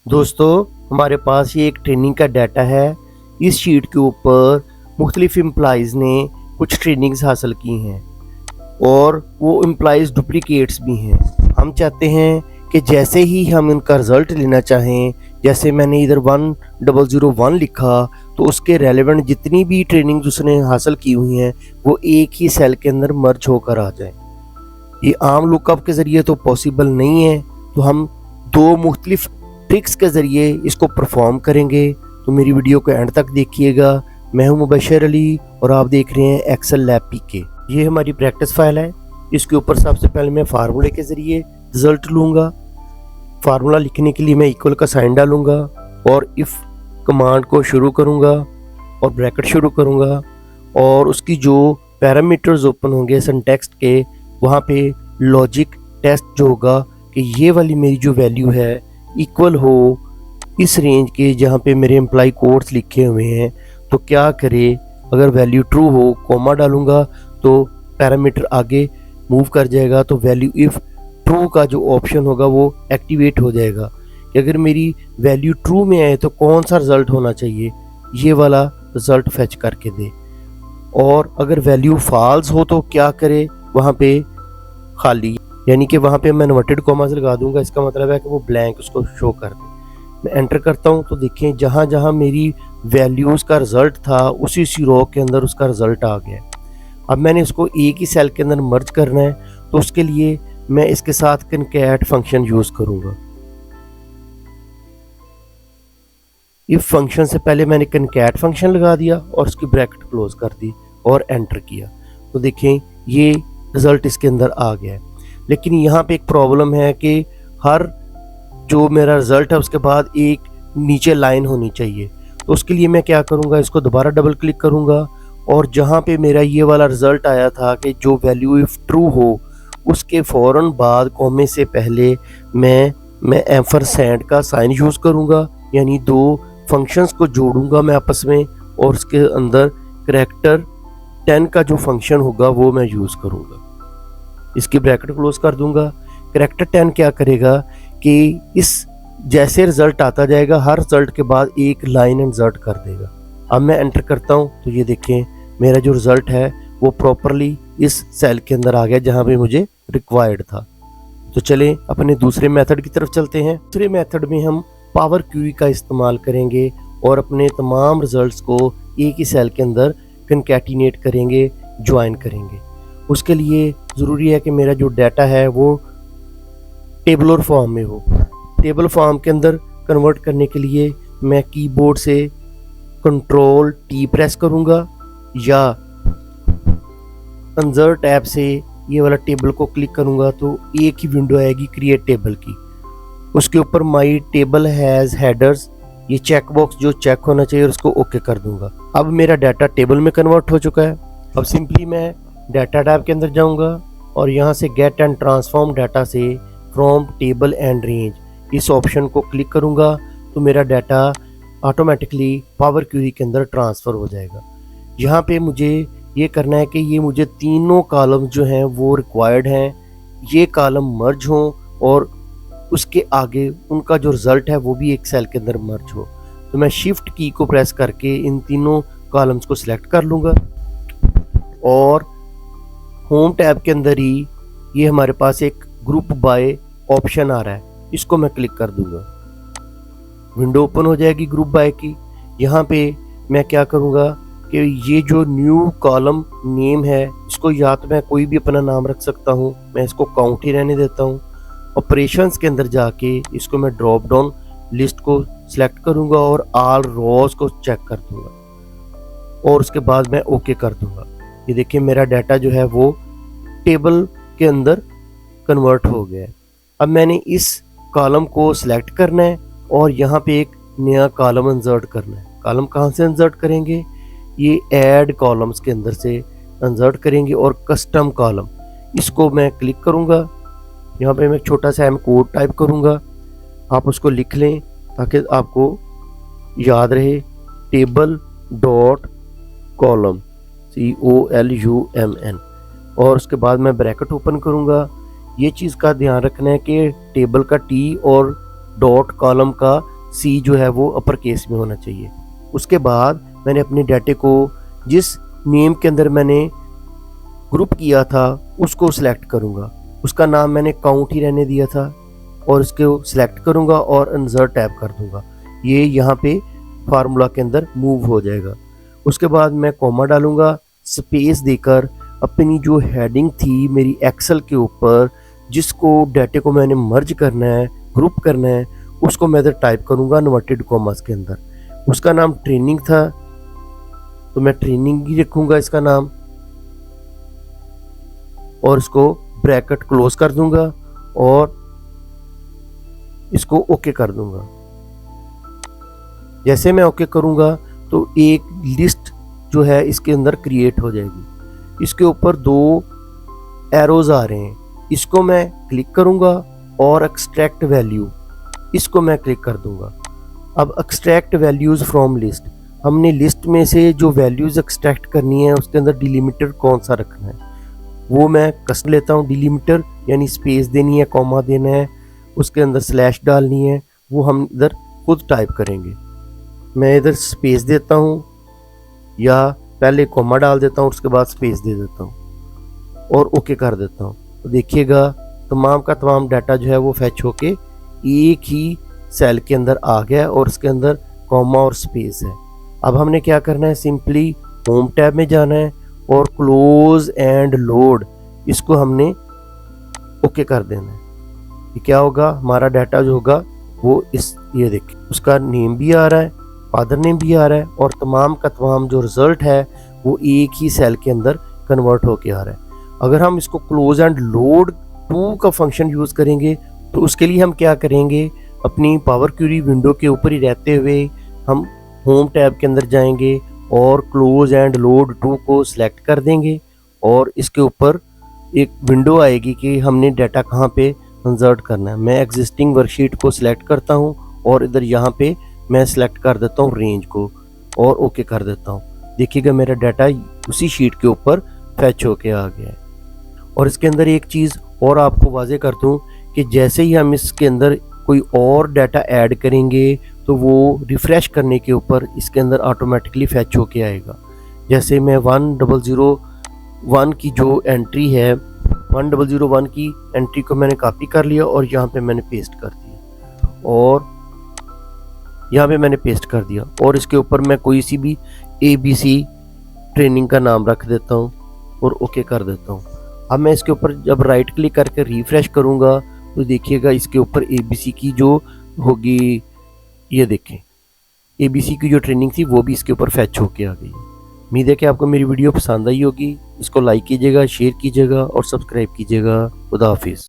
दोस्तों, हमारे पास ये एक ट्रेनिंग का डाटा है। इस शीट के ऊपर मुख्तलिफ एम्प्लॉइज़ ने कुछ ट्रेनिंग्स हासिल की हैं और वो एम्प्लॉइज़ डुप्लिकेट्स भी हैं। हम चाहते हैं कि जैसे ही हम इनका रिज़ल्ट लेना चाहें, जैसे मैंने इधर 1001 लिखा, तो उसके रेलेवेंट जितनी भी ट्रेनिंग्स उसने हासिल की हुई हैं वो एक ही सेल के अंदर मर्ज होकर आ जाएं। ये आम लुकअप के ज़रिए तो पॉसिबल नहीं है, तो हम दो मुख्तलिफ ट्रिक्स के ज़रिए इसको परफॉर्म करेंगे। तो मेरी वीडियो को एंड तक देखिएगा। मैं हूं मुबशर अली और आप देख रहे हैं एक्सेल लैब पीके। ये हमारी प्रैक्टिस फाइल है। इसके ऊपर सबसे पहले मैं फार्मूले के ज़रिए रिज़ल्ट लूँगा। फार्मूला लिखने के लिए मैं इक्वल का साइन डालूँगा और इफ़ कमांड को शुरू करूँगा और ब्रैकेट शुरू करूँगा और उसकी जो पैरामीटर्स ओपन होंगे सिंटैक्स के, वहाँ पे लॉजिक टेस्ट जो होगा कि ये वाली मेरी जो वैल्यू है इक्वल हो इस रेंज के जहाँ पे मेरे एम्प्लॉय कोड्स लिखे हुए हैं। तो क्या करे, अगर वैल्यू ट्रू हो कॉमा डालूँगा तो पैरामीटर आगे मूव कर जाएगा। तो वैल्यू इफ़ ट्रू का जो ऑप्शन होगा वो एक्टिवेट हो जाएगा कि अगर मेरी वैल्यू ट्रू में आए तो कौन सा रिज़ल्ट होना चाहिए, ये वाला रिज़ल्ट फेच करके दे। और अगर वैल्यू फॉल्स हो तो क्या करे, वहाँ पे खाली, यानी कि वहाँ पे मैं इन्वर्टेड कॉमास लगा दूंगा। इसका मतलब है कि वो ब्लैंक उसको शो कर दे। मैं एंटर करता हूँ तो देखें जहाँ जहाँ मेरी वैल्यूज़ का रिज़ल्ट था उसी रो के अंदर उसका रिज़ल्ट आ गया। अब मैंने इसको एक ही सेल के अंदर मर्ज करना है, तो उसके लिए मैं इसके साथ कनकैट फंक्शन यूज़ करूँगा। इफ फंक्शन से पहले मैंने कनकैट फंक्शन लगा दिया और उसकी ब्रैकेट क्लोज कर दी और एंटर किया। तो देखें ये रिज़ल्ट इसके अंदर आ गया है। लेकिन यहाँ पे एक प्रॉब्लम है कि हर जो मेरा रिज़ल्ट है उसके बाद एक नीचे लाइन होनी चाहिए। तो उसके लिए मैं क्या करूँगा, इसको दोबारा डबल क्लिक करूँगा और जहाँ पे मेरा ये वाला रिज़ल्ट आया था कि जो वैल्यू इफ़ ट्रू हो, उसके फ़ौरन बाद कॉमे से पहले मैं एम्परसैंड का साइन यूज़ करूँगा, यानी दो फंक्शंस को जोड़ूंगा मैं आपस में और उसके अंदर करैक्टर 10 का जो फंक्शन होगा वो मैं यूज़ करूँगा। इसकी ब्रैकेट क्लोज कर दूंगा। करैक्टर 10 क्या करेगा कि इस जैसे रिज़ल्ट आता जाएगा हर रिज़ल्ट के बाद एक लाइन इंसर्ट कर देगा। अब मैं एंटर करता हूँ तो ये देखें मेरा जो रिज़ल्ट है वो प्रॉपरली इस सेल के अंदर आ गया जहाँ पे मुझे रिक्वायर्ड था। तो चलें अपने दूसरे मेथड की तरफ चलते हैं। दूसरे मेथड में हम पावर क्यूरी का इस्तेमाल करेंगे और अपने तमाम रिजल्ट्स को एक ही सेल के अंदर कनकैटिनेट करेंगे, ज्वाइन करेंगे। उसके लिए ज़रूरी है कि मेरा जो डाटा है वो टेबलर फॉर्म में हो। टेबल फॉर्म के अंदर कन्वर्ट करने के लिए मैं कीबोर्ड से कंट्रोल टी प्रेस करूँगा या इंसर्ट टैब से ये वाला टेबल को क्लिक करूँगा तो एक ही विंडो आएगी क्रिएट टेबल की। उसके ऊपर माई टेबल हैज़ हेडर्स, ये चेक बॉक्स जो चेक होना चाहिए उसको ओके कर दूंगा। अब मेरा डाटा टेबल में कन्वर्ट हो चुका है। अब सिंपली मैं डाटा टैब के अंदर जाऊंगा और यहाँ से गेट एंड ट्रांसफॉर्म डाटा से फ्रॉम टेबल एंड रेंज इस ऑप्शन को क्लिक करूंगा तो मेरा डाटा ऑटोमेटिकली पावर क्यूरी के अंदर ट्रांसफ़र हो जाएगा। यहाँ पे मुझे ये करना है कि ये मुझे तीनों कॉलम जो हैं वो रिक्वायर्ड हैं, ये कॉलम मर्ज हों और उसके आगे उनका जो रिज़ल्ट है वो भी एक सेल के अंदर मर्ज हो। तो मैं शिफ्ट की को प्रेस करके इन तीनों कॉलम्स को सिलेक्ट कर लूँगा और होम टैब के अंदर ही ये हमारे पास एक ग्रुप बाय ऑप्शन आ रहा है, इसको मैं क्लिक कर दूँगा। विंडो ओपन हो जाएगी ग्रुप बाय की। यहाँ पे मैं क्या करूँगा कि ये जो न्यू कॉलम नेम है इसको या तो मैं कोई भी अपना नाम रख सकता हूँ, मैं इसको काउंट ही रहने देता हूँ। ऑपरेशंस के अंदर जाके इसको मैं ड्रॉप डाउन लिस्ट को सिलेक्ट करूंगा और ऑल रोज को चेक कर दूंगा और उसके बाद मैं ओके कर दूंगा। ये देखिए मेरा डाटा जो है वो टेबल के अंदर कन्वर्ट हो गया है। अब मैंने इस कॉलम को सिलेक्ट करना है और यहाँ पे एक नया कॉलम इंसर्ट करना है। कॉलम कहाँ से इंसर्ट करेंगे, ये ऐड कॉलम्स के अंदर से इंसर्ट करेंगे और कस्टम कॉलम इसको मैं क्लिक करूँगा। यहाँ पे मैं छोटा सा कोड टाइप करूँगा, आप उसको लिख लें ताकि आपको याद रहे। टेबल डॉट कॉलम COLUMN और उसके बाद मैं ब्रैकेट ओपन करूँगा। ये चीज़ का ध्यान रखना है कि टेबल का T और डॉट कॉलम का सी जो है वो अपर केस में होना चाहिए। उसके बाद मैंने अपने डाटे को जिस नेम के अंदर मैंने ग्रुप किया था उसको सिलेक्ट करूँगा। उसका नाम मैंने काउंट ही रहने दिया था और उसको सिलेक्ट करूँगा और इंसर्ट टैब कर दूँगा। ये यहाँ पे फार्मूला के अंदर मूव हो जाएगा। उसके बाद मैं कॉमा डालूँगा, स्पेस देकर अपनी जो हेडिंग थी मेरी एक्सेल के ऊपर, जिसको डाटे को मैंने मर्ज करना है, ग्रुप करना है, उसको मैं इधर टाइप करूँगा इन्वर्टेड कॉमास के अंदर। उसका नाम ट्रेनिंग था तो मैं ट्रेनिंग ही रखूँगा इसका नाम और इसको ब्रैकेट क्लोज कर दूंगा और इसको ओके कर दूंगा। जैसे मैं ओके करूंगा तो एक लिस्ट जो है इसके अंदर क्रिएट हो जाएगी। इसके ऊपर 2 एरोज आ रहे हैं, इसको मैं क्लिक करूंगा और एक्सट्रैक्ट वैल्यू, इसको मैं क्लिक कर दूंगा। अब एक्सट्रैक्ट वैल्यूज फ्रॉम लिस्ट, हमने लिस्ट में से जो वैल्यूज एक्सट्रैक्ट करनी है उसके अंदर डिलीमीटर कौन सा रखना है वो मैं कस लेता हूँ। डिलीमीटर यानी स्पेस देनी है, कॉमा देना है, उसके अंदर स्लैश डालनी है, वो हम इधर खुद टाइप करेंगे। मैं इधर स्पेस देता हूँ या पहले कॉमा डाल देता हूँ उसके बाद स्पेस दे देता हूँ और ओके कर देता हूँ। तो देखिएगा तमाम का तमाम डाटा जो है वो फैच होके एक ही सेल के अंदर आ गया और उसके अंदर कॉमा और स्पेस है। अब हमने क्या करना है, सिंपली होम टैब में जाना है और क्लोज एंड लोड इसको हमने ओके कर देना है। ये क्या होगा, हमारा डाटा जो होगा वो ये देखिए उसका नेम भी आ रहा है, फादर नेम भी आ रहा है और तमाम का तमाम जो रिजल्ट है वो एक ही सेल के अंदर कन्वर्ट होके आ रहा है। अगर हम इसको क्लोज एंड लोड टू का फंक्शन यूज करेंगे तो उसके लिए हम क्या करेंगे, अपनी पावर क्वेरी विंडो के ऊपर ही रहते हुए हम होम टैब के अंदर जाएंगे और क्लोज एंड लोड टू को सिलेक्ट कर देंगे और इसके ऊपर एक विंडो आएगी कि हमने डाटा कहाँ पे इंसर्ट करना है। मैं एग्जिस्टिंग वर्कशीट को सिलेक्ट करता हूँ और इधर यहाँ पे मैं सिलेक्ट कर देता हूँ रेंज को और ओके कर देता हूँ। देखिएगा मेरा डाटा उसी शीट के ऊपर फैच होके आ गया है। और इसके अंदर एक चीज़ और आपको वाजे कर दूँ कि जैसे ही हम इसके अंदर कोई और डाटा ऐड करेंगे तो वो रिफ़्रेश करने के ऊपर इसके अंदर ऑटोमेटिकली फैच होके आएगा। जैसे मैं 1001 की जो एंट्री है, 1001 की एंट्री को मैंने कॉपी कर लिया और यहाँ पे मैंने पेस्ट कर दिया और यहाँ पे मैंने पेस्ट कर दिया और इसके ऊपर मैं कोई सी भी ABC ट्रेनिंग का नाम रख देता हूँ और ओके कर देता हूँ। अब मैं इसके ऊपर जब राइट क्लिक करके रिफ्रेश करूँगा तो देखिएगा इसके ऊपर ABC की जो होगी, ये देखें ABC की जो ट्रेनिंग थी वो भी इसके ऊपर फैच होके आ गई। उम्मीद है कि आपको मेरी वीडियो पसंद आई होगी। इसको लाइक कीजिएगा, शेयर कीजिएगा और सब्सक्राइब कीजिएगा। खुदा हाफिज़।